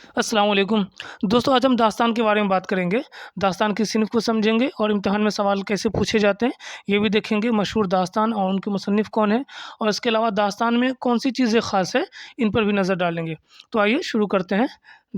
السلام علیکم دوستوں، آج ہم داستان کے بارے میں بات کریں گے۔ داستان کی صنف کو سمجھیں گے اور امتحان میں سوال کیسے پوچھے جاتے ہیں یہ بھی دیکھیں گے۔ مشہور داستان اور ان کے مصنف کون ہیں، اور اس کے علاوہ داستان میں کون سی چیزیں خاص ہیں، ان پر بھی نظر ڈالیں گے۔ تو آئیے شروع کرتے ہیں۔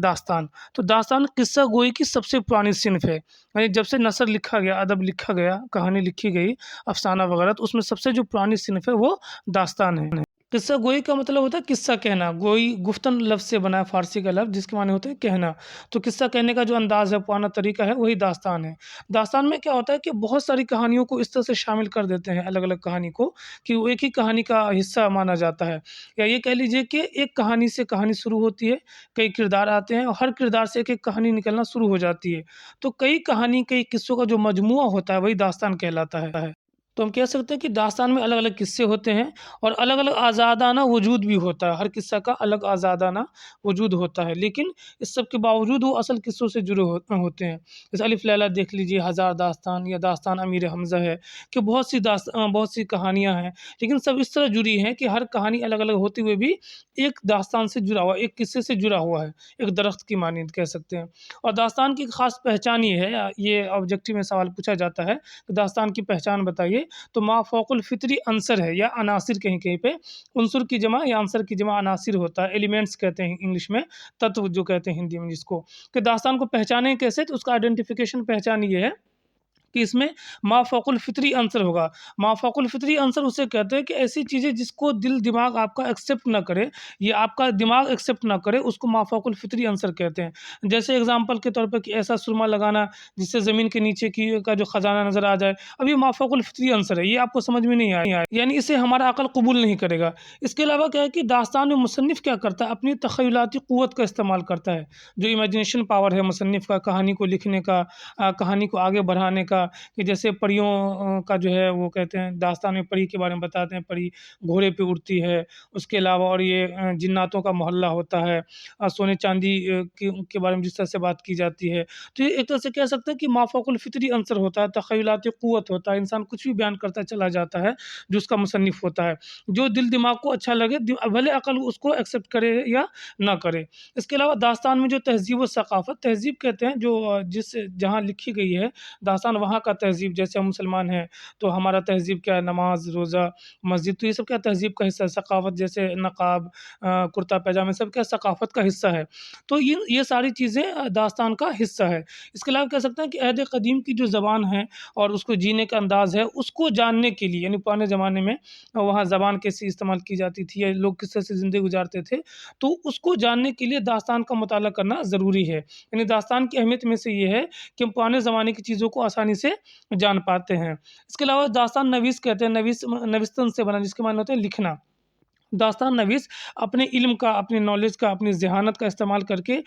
داستان تو داستان قصہ گوئی کی سب سے پرانی صنف ہے، یعنی جب سے نثر لکھا گیا، ادب لکھا گیا، کہانی لکھی گئی، افسانہ وغیرہ، تو اس میں سب سے جو پرانی صنف ہے وہ داستان ہے۔ قصہ گوئی کا مطلب ہوتا ہے قصہ کہنا۔ گوئی گفتن لفظ سے بنا ہے، فارسی کا لفظ جس کے معنی ہوتے ہیں کہنا۔ تو قصہ کہنے کا جو انداز ہے، پرانا طریقہ ہے، وہی داستان ہے۔ داستان میں کیا ہوتا ہے کہ بہت ساری کہانیوں کو اس طرح سے شامل کر دیتے ہیں، الگ الگ کہانی کو، کہ وہ ایک ہی کہانی کا حصہ مانا جاتا ہے۔ یا یہ کہہ لیجئے کہ ایک کہانی سے کہانی شروع ہوتی ہے، کئی کردار آتے ہیں اور ہر کردار سے ایک ایک کہانی نکلنا شروع ہو جاتی ہے۔ تو کئی کہانی، کئی قصوں کا جو مجموعہ ہوتا ہے وہی داستان کہلاتا ہے۔ تو ہم کہہ سکتے ہیں کہ داستان میں الگ الگ قصے ہوتے ہیں اور الگ الگ آزادانہ وجود بھی ہوتا ہے۔ ہر قصہ کا الگ آزادانہ وجود ہوتا ہے، لیکن اس سب کے باوجود وہ اصل قصوں سے جڑے ہوتے ہیں۔ جیسے الف لیلا دیکھ لیجیے، ہزار داستان یا داستان امیر حمزہ ہے، کہ بہت سی کہانیاں ہیں، لیکن سب اس طرح جڑی ہیں کہ ہر کہانی الگ الگ ہوتے ہوئے بھی ایک داستان سے جڑا ہوا، ایک قصے سے جڑا ہوا ہے، ایک درخت کی مانند کہہ سکتے ہیں۔ اور داستان کی ایک خاص پہچان یہ ہے، یہ آبجیکٹو میں سوال پوچھا جاتا ہے کہ داستان کی پہچان بتائیے، تو ما فوق الفطری عنصر ہے یا عناصر، کہیں کہیں پہ عنصر کی جمع یا عنصر کی جمع عناصر ہوتا ہے، ایلیمنٹس کہتے ہیں انگلش میں، تتو جو کہتے ہیں ہندی میں جس کو، کہ داستان کو پہچانے کیسے، تو اس کا آئیڈینٹیفیکیشن پہچان یہ ہے کہ اس میں ما فوق الفطری عنصر ہوگا۔ ما فوق الفطری عنصر اسے کہتے ہیں کہ ایسی چیزیں جس کو دل دماغ آپ کا ایکسیپٹ نہ کرے، یہ آپ کا دماغ ایکسیپٹ نہ کرے، اس کو ما فوق الفطری عنصر کہتے ہیں۔ جیسے اگزامپل کے طور پر کہ ایسا سرما لگانا جس سے زمین کے نیچے کا جو خزانہ نظر آ جائے، اب یہ ما فوق الفطری عنصر ہے، یہ آپ کو سمجھ میں نہیں آئے، یعنی اسے ہمارا عقل قبول نہیں کرے گا۔ اس کے علاوہ کیا ہے کہ داستان میں مصنف کیا کرتا ہے، اپنی تخیلاتی قوت کا استعمال کرتا ہے، جو امیجنیشن پاور ہے مصنف کا، کہانی کو لکھنے کا، کہانی کو آگے بڑھانے کا، کہ جیسے پریوں کا جو ہے وہ کہتے ہیں، داستان میں پری کے بارے میں بتاتے ہیں، پری گھوڑے پہ اڑتی ہے۔ اس کے علاوہ اور یہ جناتوں کا محلہ ہوتا ہے، سونے چاندی کے بارے میں جس طرح سے بات کی جاتی ہے۔ تو یہ ایک طرح سے کہہ سکتے ہیں کہ ما فوق الفطری عنصر ہوتا ہے، تخیلاتی قوت ہوتا ہے، انسان کچھ بھی بیان کرتا چلا جاتا ہے جو اس کا مصنف ہوتا ہے، جو دل دماغ کو اچھا لگے، بھلے عقل اس کو ایکسیپٹ کرے یا نہ کرے۔ اس کے علاوہ داستان میں جو تہذیب و ثقافت، تہذیب کہتے ہیں جو جہاں لکھی گئی ہے داستان، وہاں کا تہذیب، جیسے ہم مسلمان ہیں تو ہمارا تہذیب کیا ہے، نماز، روزہ، مسجد، تو یہ سب کیا تہذیب کا حصہ ہے۔ ثقافت جیسے نقاب، کرتا پاجامہ، سب کیا ثقافت کا حصہ ہے۔ تو یہ ساری چیزیں داستان کا حصہ ہے۔ اس کے علاوہ کہہ سکتے ہیں کہ عہد قدیم کی جو زبان ہے اور اس کو جینے کا انداز ہے، اس کو جاننے کے لیے، یعنی پرانے زمانے میں وہاں زبان کیسی استعمال کی جاتی تھی یا لوگ کس طرح سے زندگی گزارتے تھے، تو اس کو جاننے کے لیے داستان کا مطالعہ کرنا ضروری ہے۔ یعنی داستان کی اہمیت میں سے یہ ہے کہ ہم پرانے زمانے کی چیزوں کو آسانی سے جان پاتے ہیں۔ اس کے علاوہ داستان نویس کہتے ہیں، نویستن سے بنا، جس کے معنی ہوتے ہیں لکھنا۔ داستان نویس اپنے علم کا، اپنی نالج کا، اپنی ذہانت کا استعمال کر کے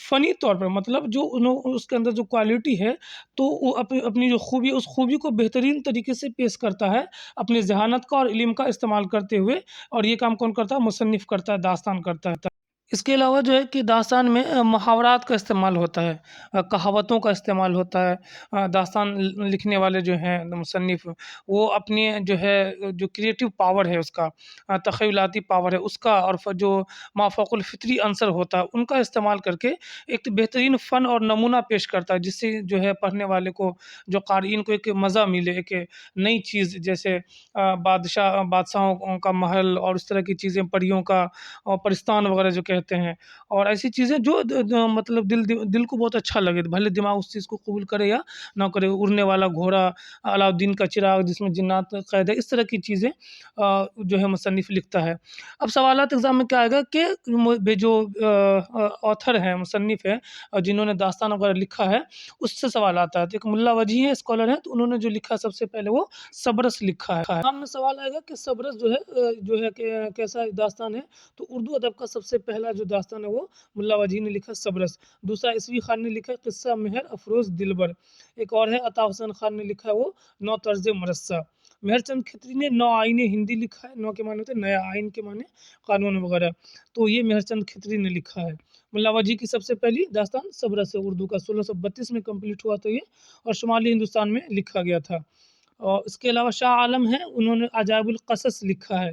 فنی طور پر، مطلب جو اس کے اندر جو کوالٹی ہے، تو وہ اپنی جو خوبی، اس خوبی کو بہترین طریقے سے پیش کرتا ہے، اپنی ذہانت کا اور علم کا استعمال کرتے ہوئے۔ اور یہ کام کون کرتا ہے؟ مصنف کرتا ہے، داستان کرتا ہے۔ اس کے علاوہ جو ہے کہ داستان میں محاورات کا استعمال ہوتا ہے، کہاوتوں کا استعمال ہوتا ہے۔ داستان لکھنے والے جو ہیں مصنف، وہ اپنی جو ہے جو کریٹیو پاور ہے، اس کا تخیلاتی پاور ہے، اس کا، اور جو ما فوق الفطری عنصر ہوتا ہے، ان کا استعمال کر کے ایک بہترین فن اور نمونہ پیش کرتا ہے، جس سے جو ہے پڑھنے والے کو، جو قارئین کو ایک مزہ ملے، ایک نئی چیز، جیسے بادشاہوں کا محل اور اس طرح کی چیزیں، پریوں کا اور پرستان وغیرہ جو کہتے ہیں، اور ایسی چیزیں جو مطلب دل کو بہت اچھا لگے، بھلے دماغ اس چیز کو قبول کرے یا نہ کرے۔ اڑنے والا گھوڑا، علاؤالدین کا چراغ جس میں جنات قید ہے، اس طرح کی چیزیں جو ہے مصنف لکھتا ہے۔ اب سوالات ایگزام میں کیا آئے گا کہ جو آتھر ہیں، مصنف ہیں، جنہوں نے داستان وغیرہ لکھا ہے، اس سے سوال آتا ہے۔ تو ایک ملا وجیح ہے، اسکالر ہیں، تو انہوں نے جو لکھا سب سے پہلے وہ صبرس لکھا ہے۔ سامنے سوال آئے گا کہ صبرس جو ہے کہ کیسا داستان ہے، تو اردو ادب کا سب سے پہلا جو داستان ہے وہ ملا وجیح نے لکھا، صبرس۔ دوسرا عیسوی خان نے لکھا قصہ مہر افروز دلبر۔ ایک اور ہے عطا حسین خان نے لکھا ہے وہ نو طرز مرصع۔ مہر چند کھتری نے نو آئین ہندی لکھا ہے، نو کے معنی ہوتے ہیں نیا، آئین کے معنی قانون وغیرہ، تو یہ مہر چند کھتری نے لکھا ہے۔ ملا وجیح کی سب سے پہلی داستان صبرس ہے، اردو کا 1632 میں کمپلیٹ ہوا تھا یہ، اور شمالی ہندوستان میں لکھا گیا تھا۔ اور اس کے علاوہ شاہ عالم ہیں، انہوں نے عجائب القصص لکھا ہے۔